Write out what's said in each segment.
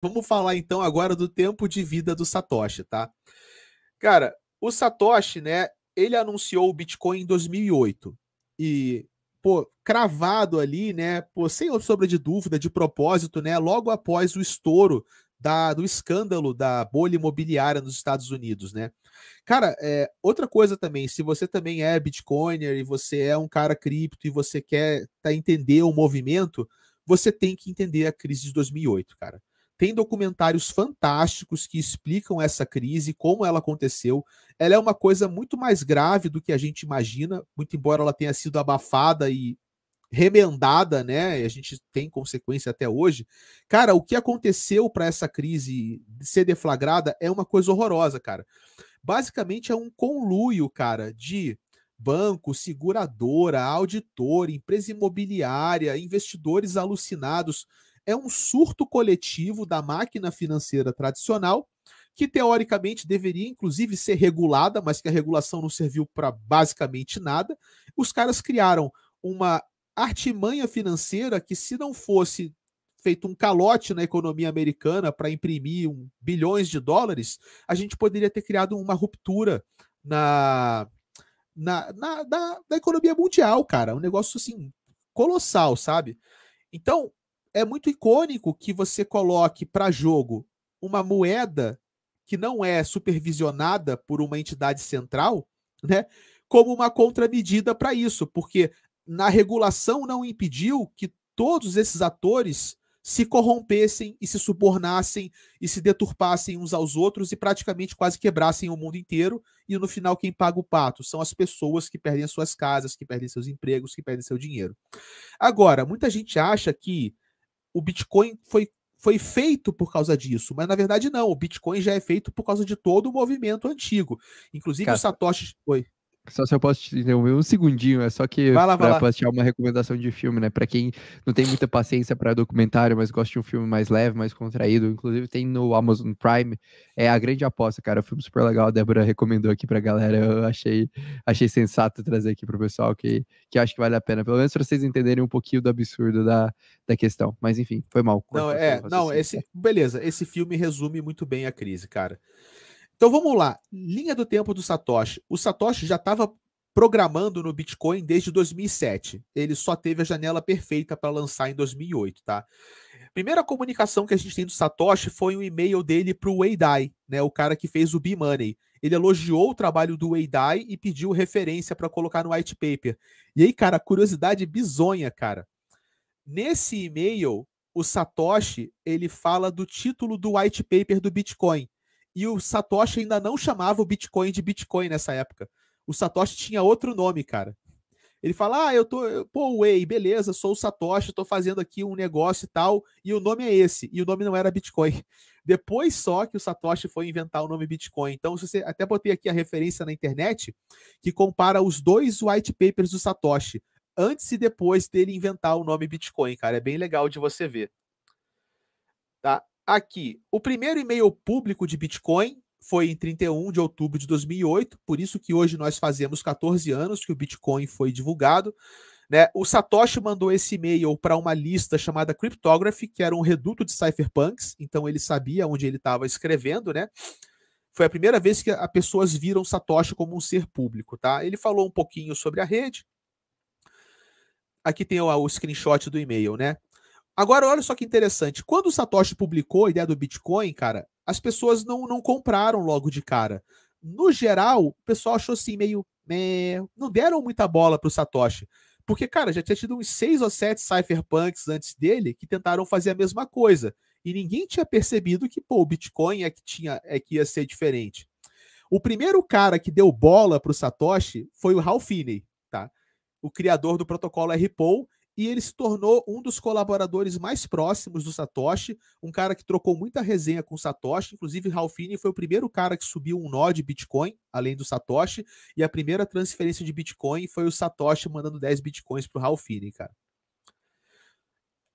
Vamos falar então agora do tempo de vida do Satoshi, tá? Cara, o Satoshi, né, ele anunciou o Bitcoin em 2008 e, pô, cravado ali, né, pô, sem sombra de dúvida, de propósito, né, logo após o estouro do escândalo da bolha imobiliária nos Estados Unidos, né? Cara, outra coisa também, se você também é Bitcoiner e você é um cara cripto e você quer entender o movimento, você tem que entender a crise de 2008, cara. Tem documentários fantásticos que explicam essa crise, como ela aconteceu. Ela é uma coisa muito mais grave do que a gente imagina, muito embora ela tenha sido abafada e remendada, né? E a gente tem consequência até hoje. Cara, o que aconteceu para essa crise ser deflagrada é uma coisa horrorosa, cara. Basicamente é um conluio, cara, de banco, seguradora, auditor, empresa imobiliária, investidores alucinados. É um surto coletivo da máquina financeira tradicional, que teoricamente deveria inclusive ser regulada, mas que a regulação não serviu para basicamente nada. Os caras criaram uma artimanha financeira que, se não fosse feito um calote na economia americana para imprimir bilhões de dólares, a gente poderia ter criado uma ruptura na, da economia mundial, cara. Um negócio assim, colossal, sabe? Então, é muito icônico que você coloque para jogo uma moeda que não é supervisionada por uma entidade central, né? Como uma contramedida para isso, porque na regulação não impediu que todos esses atores se corrompessem e se subornassem e se deturpassem uns aos outros e praticamente quase quebrassem o mundo inteiro. E no final, quem paga o pato são as pessoas que perdem as suas casas, que perdem seus empregos, que perdem seu dinheiro. Agora, muita gente acha que o Bitcoin foi feito por causa disso, mas na verdade não. O Bitcoin já é feito por causa de todo o movimento antigo. Inclusive o Cara, Satoshi. Oi. só se eu posso te interromper um segundinho, é só que Vai lá, vai pra lá. achar uma recomendação de filme, né? Pra quem não tem muita paciência pra documentário, mas gosta de um filme mais leve, mais contraído, inclusive tem no Amazon Prime, é A Grande Aposta, cara, um filme super legal, a Débora recomendou aqui pra galera, eu achei sensato trazer aqui pro pessoal, que acho que vale a pena, pelo menos pra vocês entenderem um pouquinho do absurdo da questão, mas enfim, foi mal, Não, cortou seu não, raciocínio. beleza, esse filme resume muito bem a crise, cara. Então vamos lá. Linha do tempo do Satoshi. O Satoshi já estava programando no Bitcoin desde 2007. Ele só teve a janela perfeita para lançar em 2008, tá? Primeira comunicação que a gente tem do Satoshi foi um e-mail dele para o Wei Dai, né, o cara que fez o B-Money. Ele elogiou o trabalho do Wei Dai e pediu referência para colocar no white paper. E aí, cara, curiosidade bizonha, cara. Nesse e-mail, o Satoshi, ele fala do título do white paper do Bitcoin. E o Satoshi ainda não chamava o Bitcoin de Bitcoin nessa época. O Satoshi tinha outro nome, cara. Ele fala: "Ah, pô, Wei, beleza, sou o Satoshi, tô fazendo aqui um negócio e tal, e o nome é esse". E o nome não era Bitcoin. Depois só que o Satoshi foi inventar o nome Bitcoin. Então, se você até botei aqui a referência na internet que compara os dois white papers do Satoshi, antes e depois dele inventar o nome Bitcoin, cara. É bem legal de você ver. Tá? Aqui, o primeiro e-mail público de Bitcoin foi em 31 de outubro de 2008, por isso que hoje nós fazemos 14 anos que o Bitcoin foi divulgado, né? O Satoshi mandou esse e-mail para uma lista chamada Cryptography, que era um reduto de cypherpunks, então ele sabia onde ele estava escrevendo, né? Foi a primeira vez que as pessoas viram Satoshi como um ser público, tá? Ele falou um pouquinho sobre a rede. Aqui tem o screenshot do e-mail, né? Agora, olha só que interessante. Quando o Satoshi publicou a ideia do Bitcoin, cara, as pessoas não compraram logo de cara. No geral, o pessoal achou assim, meio. Não deram muita bola pro Satoshi. Porque, cara, já tinha tido uns 6 ou 7 cypherpunks antes dele que tentaram fazer a mesma coisa. E ninguém tinha percebido que, pô, o Bitcoin é que ia ser diferente. O primeiro cara que deu bola pro Satoshi foi o Ralph Finney, tá? O criador do protocolo RPool, e ele se tornou um dos colaboradores mais próximos do Satoshi, um cara que trocou muita resenha com o Satoshi, inclusive Ralph Finney foi o primeiro cara que subiu um nó de Bitcoin, além do Satoshi, e a primeira transferência de Bitcoin foi o Satoshi mandando 10 Bitcoins pro Ralph Finney, cara.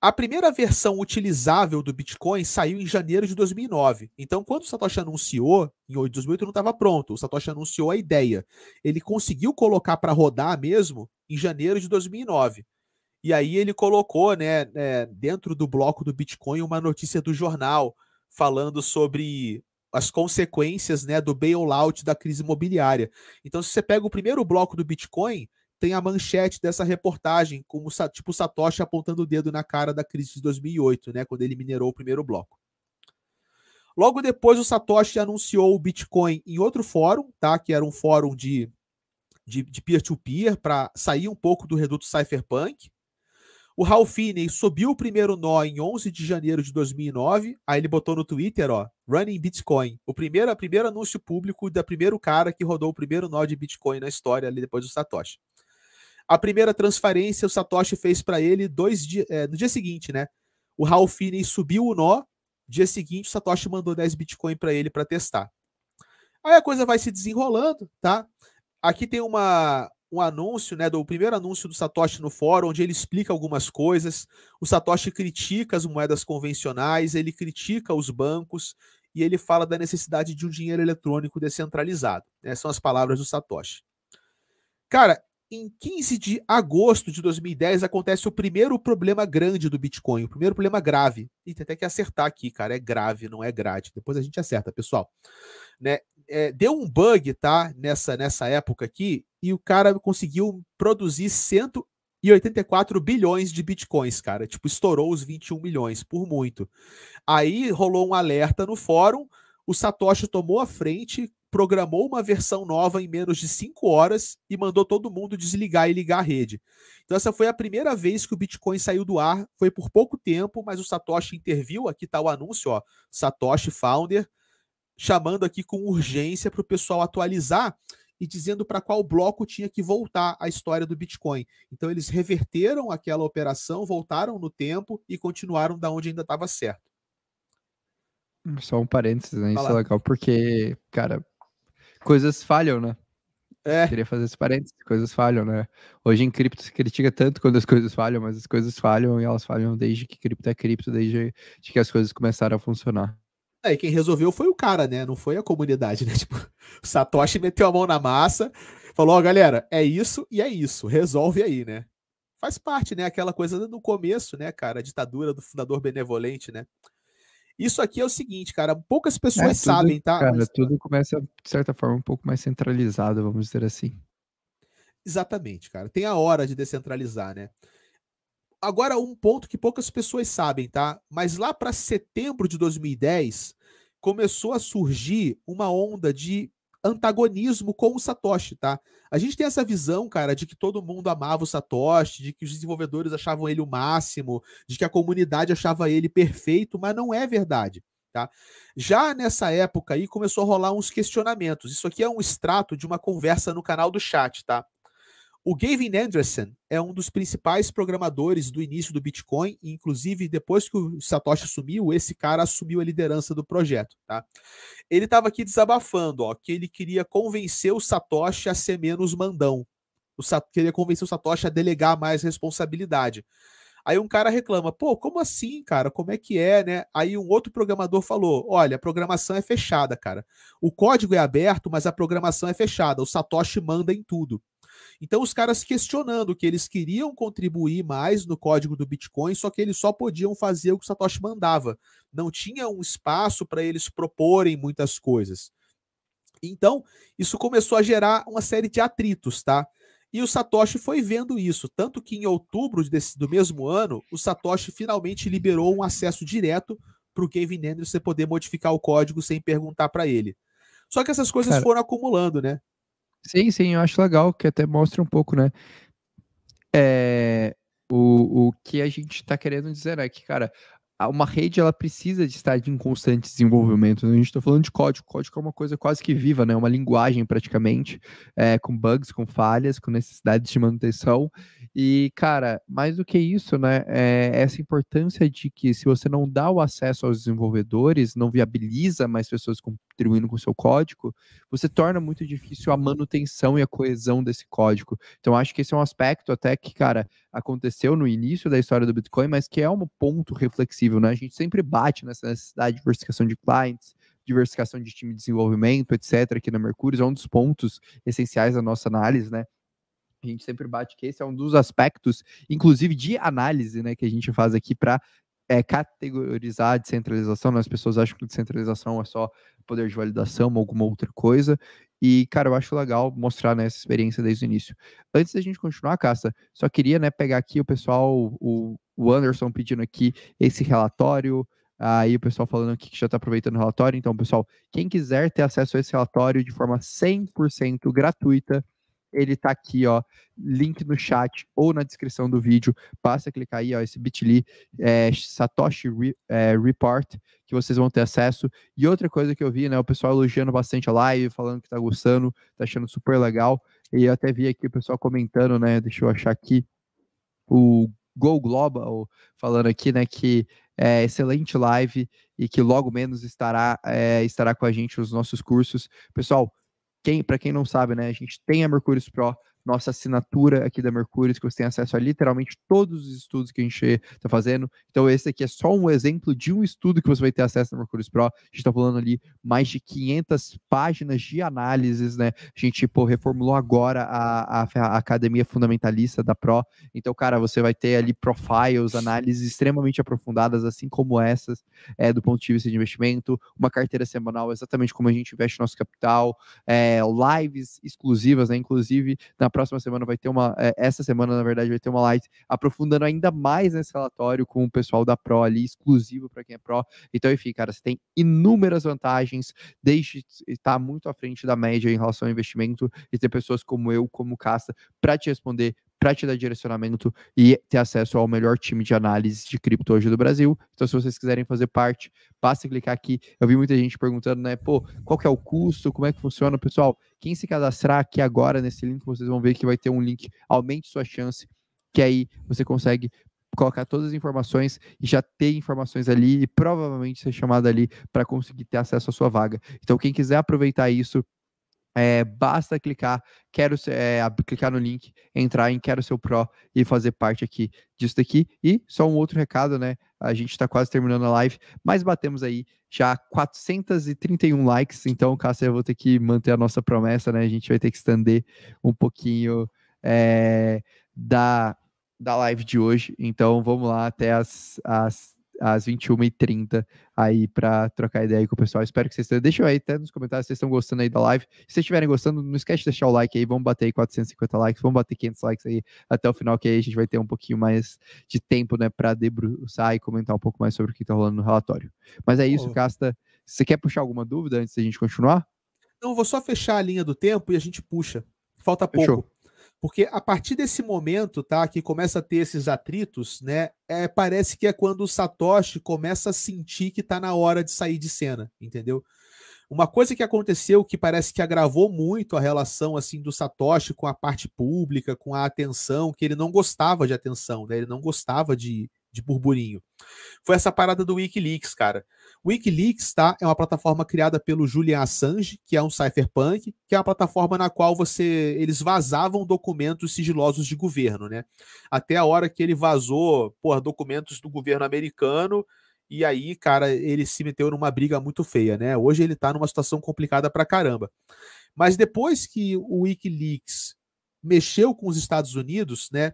A primeira versão utilizável do Bitcoin saiu em janeiro de 2009. Então, quando o Satoshi anunciou, em 2008 não estava pronto, o Satoshi anunciou a ideia. Ele conseguiu colocar para rodar mesmo em janeiro de 2009. E aí ele colocou, né, dentro do bloco do Bitcoin uma notícia do jornal. falando sobre as consequências, né, do bailout da crise imobiliária. Então, se você pega o primeiro bloco do Bitcoin, tem a manchete dessa reportagem, como tipo o Satoshi apontando o dedo na cara da crise de 2008, né, quando ele minerou o primeiro bloco. Logo depois, o Satoshi anunciou o Bitcoin em outro fórum, tá, que era um fórum de peer-to-peer, para sair um pouco do reduto cypherpunk. O Ralph Finney subiu o primeiro nó em 11 de janeiro de 2009. Aí ele botou no Twitter, ó, Running Bitcoin. O primeiro anúncio público da primeiro cara que rodou o primeiro nó de Bitcoin na história, ali depois do Satoshi. A primeira transferência o Satoshi fez para ele no dia seguinte, né? O Ralph Finney subiu o nó. Dia seguinte, o Satoshi mandou 10 Bitcoin para ele para testar. Aí a coisa vai se desenrolando, tá? Aqui tem um anúncio, né, do primeiro anúncio do Satoshi no fórum, onde ele explica algumas coisas. O Satoshi critica as moedas convencionais, ele critica os bancos e ele fala da necessidade de um dinheiro eletrônico descentralizado. Essas são as palavras do Satoshi. Cara, em 15 de agosto de 2010 acontece o primeiro problema grande do Bitcoin, o primeiro problema grave. E tem até que acertar aqui, cara, é grave, não é grade. Depois a gente acerta, pessoal. Né? Deu um bug, tá? Nessa época aqui, e o cara conseguiu produzir 184 bilhões de bitcoins, cara. Tipo, estourou os 21 milhões, por muito. Aí rolou um alerta no fórum, o Satoshi tomou a frente, programou uma versão nova em menos de 5 horas e mandou todo mundo desligar e ligar a rede. Então essa foi a primeira vez que o Bitcoin saiu do ar, foi por pouco tempo, mas o Satoshi interviu, aqui tá o anúncio, ó, Satoshi Founder, chamando aqui com urgência para o pessoal atualizar e dizendo para qual bloco tinha que voltar a história do Bitcoin. Então eles reverteram aquela operação, voltaram no tempo e continuaram da onde ainda estava certo. Só um parênteses, né? Isso é Fala. legal porque, cara, coisas falham, né? É. Queria fazer esse parênteses, coisas falham, né? Hoje em cripto se critica tanto quando as coisas falham, mas as coisas falham e elas falham desde que cripto é cripto, desde que as coisas começaram a funcionar. E quem resolveu foi o cara, né? Não foi a comunidade, né? Tipo, o Satoshi meteu a mão na massa, falou, ó, galera, é isso e é isso, resolve aí, né? Faz parte, né? Aquela coisa no começo, né, cara? A ditadura do fundador benevolente, né? Isso aqui é o seguinte, cara, poucas pessoas sabem, tá? Cara, mas... tudo começa, de certa forma, um pouco mais centralizado, vamos dizer assim. Exatamente, cara. Tem a hora de descentralizar, né? Agora, um ponto que poucas pessoas sabem, tá? Mas lá para setembro de 2010, começou a surgir uma onda de antagonismo com o Satoshi, tá? A gente tem essa visão, cara, de que todo mundo amava o Satoshi, de que os desenvolvedores achavam ele o máximo, de que a comunidade achava ele perfeito, mas não é verdade, tá? Já nessa época aí começou a rolar uns questionamentos. Isso aqui é um extrato de uma conversa no canal do chat, tá? O Gavin Andresen é um dos principais programadores do início do Bitcoin, e inclusive depois que o Satoshi sumiu, esse cara assumiu a liderança do projeto, tá? Ele estava aqui desabafando, ó, que ele queria convencer o Satoshi a ser menos mandão. Queria convencer o Satoshi a delegar mais responsabilidade. Aí um cara reclama, pô, como assim, cara? Como é que é, né? Aí um outro programador falou, olha, a programação é fechada, cara. O código é aberto, mas a programação é fechada. O Satoshi manda em tudo. Então os caras questionando que eles queriam contribuir mais no código do Bitcoin, só que eles só podiam fazer o que o Satoshi mandava. Não tinha um espaço para eles proporem muitas coisas. Então, isso começou a gerar uma série de atritos, tá? E o Satoshi foi vendo isso, tanto que em outubro do mesmo ano, o Satoshi finalmente liberou um acesso direto para o Gavin Andresen poder modificar o código sem perguntar para ele. Só que essas coisas foram acumulando, né? Sim, eu acho legal, que até mostra um pouco, né? O que a gente tá querendo dizer é que, cara, uma rede ela precisa de estar em constante desenvolvimento. A gente está falando de código. Código é uma coisa quase que viva, né? Uma linguagem praticamente, com bugs, com falhas, com necessidades de manutenção. E, cara, mais do que isso, né? Essa importância de que se você não dá o acesso aos desenvolvedores, não viabiliza mais pessoas contribuindo com o seu código, você torna muito difícil a manutenção e a coesão desse código. Então, acho que esse é um aspecto até que, cara, aconteceu no início da história do Bitcoin, mas que é um ponto reflexível, né? A gente sempre bate nessa necessidade de diversificação de clientes, diversificação de time de desenvolvimento, etc. Aqui na Mercúrio, é um dos pontos essenciais da nossa análise, né? A gente sempre bate que esse é um dos aspectos, inclusive de análise, né, que a gente faz aqui para categorizar a descentralização, né? As pessoas acham que descentralização é só poder de validação ou alguma outra coisa. E, cara, eu acho legal mostrar, né, essa experiência desde o início. Antes da gente continuar, Casta, só queria, né, pegar aqui o pessoal, o Anderson pedindo aqui esse relatório, aí o pessoal falando aqui que já está aproveitando o relatório. Então, pessoal, quem quiser ter acesso a esse relatório de forma 100% gratuita, ele tá aqui, ó, link no chat ou na descrição do vídeo. Basta clicar aí, ó, esse bit.ly, Satoshi Report, que vocês vão ter acesso. E outra coisa que eu vi, né, o pessoal elogiando bastante a live, falando que tá gostando, tá achando super legal. E eu até vi aqui o pessoal comentando, né, deixa eu achar aqui, o Go Global falando aqui, né, que é excelente live e que logo menos estará com a gente nos nossos cursos. Pessoal, para quem não sabe, né, a gente tem a Mercúrios Pro, nossa assinatura aqui da Mercúrios, que você tem acesso a literalmente todos os estudos que a gente está fazendo. Então, esse aqui é só um exemplo de um estudo que você vai ter acesso na Mercúrios Pro. A gente está falando ali mais de 500 páginas de análises, né? A gente, reformulou agora a Academia Fundamentalista da Pro. Então, cara, você vai ter ali profiles, análises extremamente aprofundadas, assim como essas, do ponto de vista de investimento, uma carteira semanal, exatamente como a gente investe nosso capital, lives exclusivas, né? Inclusive, na próxima semana vai ter essa semana, na verdade, vai ter uma live aprofundando ainda mais nesse relatório com o pessoal da Pro ali, exclusivo para quem é Pro. Então, enfim, cara, você tem inúmeras vantagens, desde estar muito à frente da média em relação ao investimento e ter pessoas como eu, como Casta, para te responder, para te dar direcionamento e ter acesso ao melhor time de análise de cripto hoje do Brasil. Então, se vocês quiserem fazer parte, basta clicar aqui. Eu vi muita gente perguntando, né, qual que é o custo, como é que funciona? Pessoal, quem se cadastrar aqui agora nesse link, vocês vão ver que vai ter um link, aumente sua chance, que aí você consegue colocar todas as informações e já ter informações ali e provavelmente ser chamado ali para conseguir ter acesso à sua vaga. Então, quem quiser aproveitar isso, basta clicar, clicar no link, entrar em Quero Ser Pro e fazer parte aqui disso daqui. E só um outro recado, né? A gente está quase terminando a live, mas batemos aí já 431 likes. Então, Cássia, eu vou ter que manter a nossa promessa, né? A gente vai ter que estender um pouquinho da live de hoje. Então, vamos lá até às 21h30 aí para trocar ideia aí com o pessoal. Espero que vocês tenham. Deixa aí até nos comentários se vocês estão gostando aí da live. Se vocês estiverem gostando, não esquece de deixar o like aí. Vamos bater aí 450 likes, vamos bater 500 likes aí até o final, que aí a gente vai ter um pouquinho mais de tempo, né, para debruçar e comentar um pouco mais sobre o que tá rolando no relatório. Mas é isso, Casta. Você quer puxar alguma dúvida antes da gente continuar? Não, vou só fechar a linha do tempo e a gente puxa. Falta Fechou. pouco. Porque a partir desse momento, tá, que começa a ter esses atritos, né, parece que é quando o Satoshi começa a sentir que tá na hora de sair de cena, entendeu? Uma coisa que aconteceu que parece que agravou muito a relação assim do Satoshi com a parte pública, com a atenção, que ele não gostava de atenção, né? Ele não gostava de burburinho. Foi essa parada do Wikileaks, cara. O Wikileaks, tá, é uma plataforma criada pelo Julian Assange, que é um cypherpunk, que é uma plataforma na qual eles vazavam documentos sigilosos de governo, né? Até a hora que ele vazou, documentos do governo americano, e aí, cara, ele se meteu numa briga muito feia, né? Hoje ele tá numa situação complicada pra caramba. Mas depois que o Wikileaks mexeu com os Estados Unidos, né?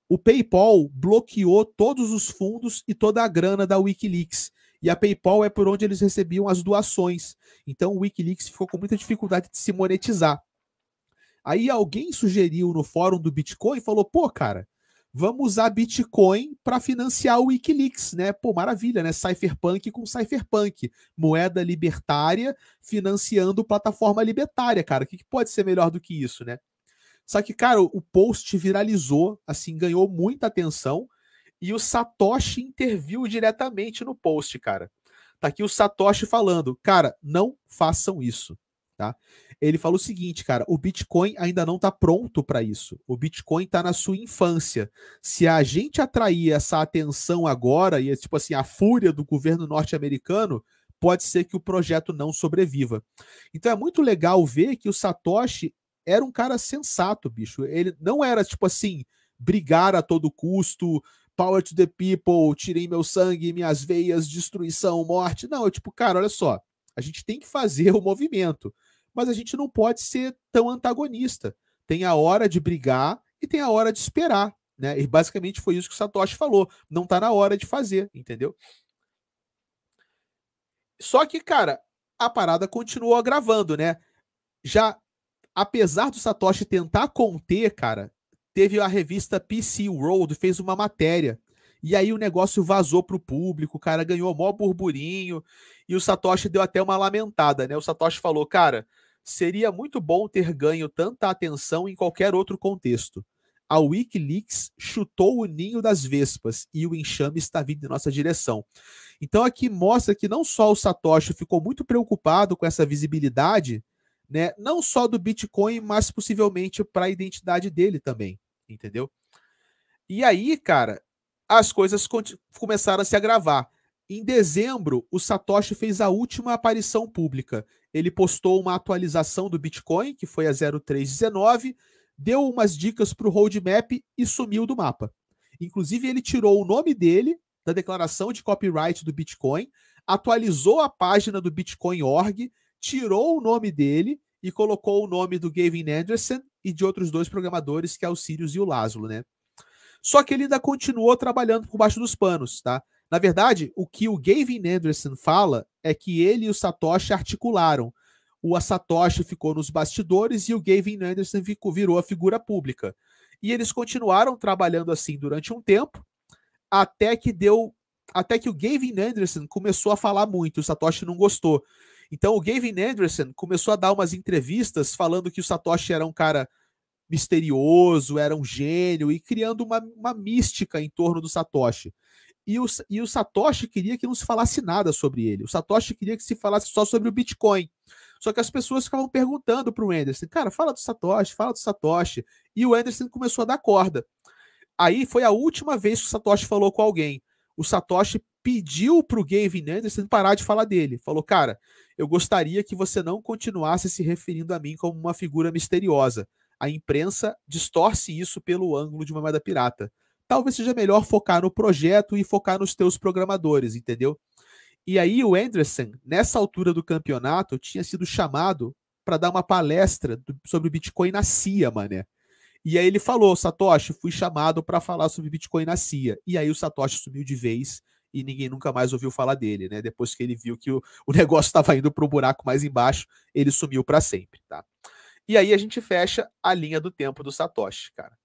O PayPal bloqueou todos os fundos e toda a grana da Wikileaks. E a PayPal é por onde eles recebiam as doações. Então o Wikileaks ficou com muita dificuldade de se monetizar. Aí alguém sugeriu no fórum do Bitcoin e falou: pô, cara, vamos usar Bitcoin para financiar o Wikileaks, né? Pô, maravilha, né? Cypherpunk com Cypherpunk. Moeda libertária financiando plataforma libertária, cara. O que pode ser melhor do que isso, né? Só que, cara, o post viralizou, assim, ganhou muita atenção e o Satoshi interviu diretamente no post, cara. Tá aqui o Satoshi falando, cara, não façam isso, tá? Ele falou o seguinte, cara, o Bitcoin ainda não tá pronto para isso. O Bitcoin tá na sua infância. Se a gente atrair essa atenção agora e, tipo assim, a fúria do governo norte-americano, pode ser que o projeto não sobreviva. Então é muito legal ver que o Satoshi era um cara sensato, bicho. Ele não era, tipo assim, brigar a todo custo, power to the people, tirei meu sangue, minhas veias, destruição, morte. Não, tipo, cara, olha só, a gente tem que fazer o movimento, mas a gente não pode ser tão antagonista. Tem a hora de brigar e tem a hora de esperar. né? E basicamente foi isso que o Satoshi falou. Não tá na hora de fazer, entendeu? Só que, cara, a parada continuou agravando, né? Já, apesar do Satoshi tentar conter, cara, teve a revista PC World, fez uma matéria. E aí o negócio vazou pro público, o cara ganhou mó burburinho. E o Satoshi deu até uma lamentada, né? O Satoshi falou, cara, seria muito bom ter ganho tanta atenção em qualquer outro contexto. A Wikileaks chutou o ninho das vespas e o enxame está vindo em nossa direção. Então aqui mostra que não só o Satoshi ficou muito preocupado com essa visibilidade, né? Não só do Bitcoin, mas possivelmente para a identidade dele também, entendeu? E aí, cara, as coisas começaram a se agravar. Em dezembro, o Satoshi fez a última aparição pública. Ele postou uma atualização do Bitcoin, que foi a 0319, deu umas dicas para o roadmap e sumiu do mapa. Inclusive, ele tirou o nome dele da declaração de copyright do Bitcoin, atualizou a página do Bitcoin.org, tirou o nome dele e colocou o nome do Gavin Anderson e de outros dois programadores, que é o Sirius e o Laszlo, né? Só que ele ainda continuou trabalhando por baixo dos panos, tá? Na verdade, o que o Gavin Anderson fala é que ele e o Satoshi articularam. O Satoshi ficou nos bastidores e o Gavin Anderson virou a figura pública. E eles continuaram trabalhando assim durante um tempo, até que o Gavin Anderson começou a falar muito, o Satoshi não gostou. Então o Gavin Anderson começou a dar umas entrevistas falando que o Satoshi era um cara misterioso, era um gênio, e criando uma mística em torno do Satoshi. E o Satoshi queria que não se falasse nada sobre ele. O Satoshi queria que se falasse só sobre o Bitcoin. Só que as pessoas ficavam perguntando para o Anderson, cara, fala do Satoshi, fala do Satoshi. E o Anderson começou a dar corda. Aí foi a última vez que o Satoshi falou com alguém. O Satoshi pediu para o Gavin Anderson parar de falar dele. Falou, cara, eu gostaria que você não continuasse se referindo a mim como uma figura misteriosa. A imprensa distorce isso pelo ângulo de uma moeda pirata. Talvez seja melhor focar no projeto e focar nos teus programadores, entendeu? E aí o Anderson, nessa altura do campeonato, tinha sido chamado para dar uma palestra sobre o Bitcoin na CIA, mané. E aí ele falou, Satoshi, fui chamado para falar sobre Bitcoin na CIA. E aí o Satoshi sumiu de vez e ninguém nunca mais ouviu falar dele, né? Depois que ele viu que o negócio estava indo para o buraco mais embaixo, ele sumiu para sempre, tá? E aí a gente fecha a linha do tempo do Satoshi, cara.